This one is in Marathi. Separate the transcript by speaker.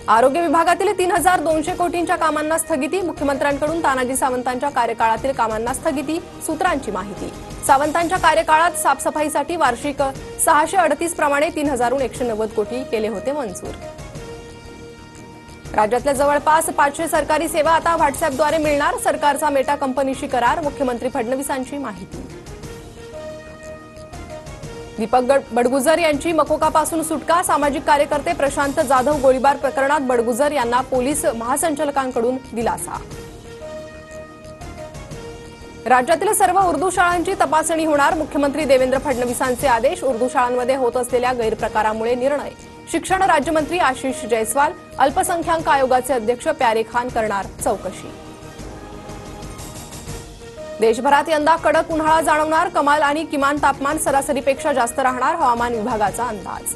Speaker 1: आरोग्य विभागातील 3200 कोटींच्या कामांना स्थगिती, मुख्यमंत्र्यांकडून तानाजी सावंतांच्या कार्यकाळातील कामांना स्थगिती, सूत्रांची माहिती। सावंतांच्या कार्यकाळात साफसफाईसाठी वार्षिक 638 प्रमाणे 3190 कोटी केले होते मंजूर। राज्यातल्या जवळपास 500 सरकारी सेवा आता व्हॉट्सअॅपद्वारे मिळणार, सरकारचा मेटा कंपनीशी करार, मुख्यमंत्री फडणवीसांची माहिती। दीपक बडगुजर यांची मकोकापासून सुटका, सामाजिक कार्यकर्ते प्रशांत जाधव गोळीबार प्रकरणात बडगुजर यांना पोलीस महासंचालकांकडून दिलासा। राज्यातील सर्व उर्दू शाळांची तपासणी होणार, मुख्यमंत्री देवेंद्र फडणवीसांचे आदेश, उर्दू शाळांमध्ये होत असलेल्या गैरप्रकारामुळे निर्णय। शिक्षण राज्यमंत्री आशिष जयस्वाल, अल्पसंख्याक आयोगाचे अध्यक्ष प्यारे खान करणार चौकशी। देशभरात यंदा कडक उन्हाळा जाणवणार, कमाल आणि किमान तापमान सरासरीपेक्षा जास्त राहणार, हवामान विभागाचा अंदाज।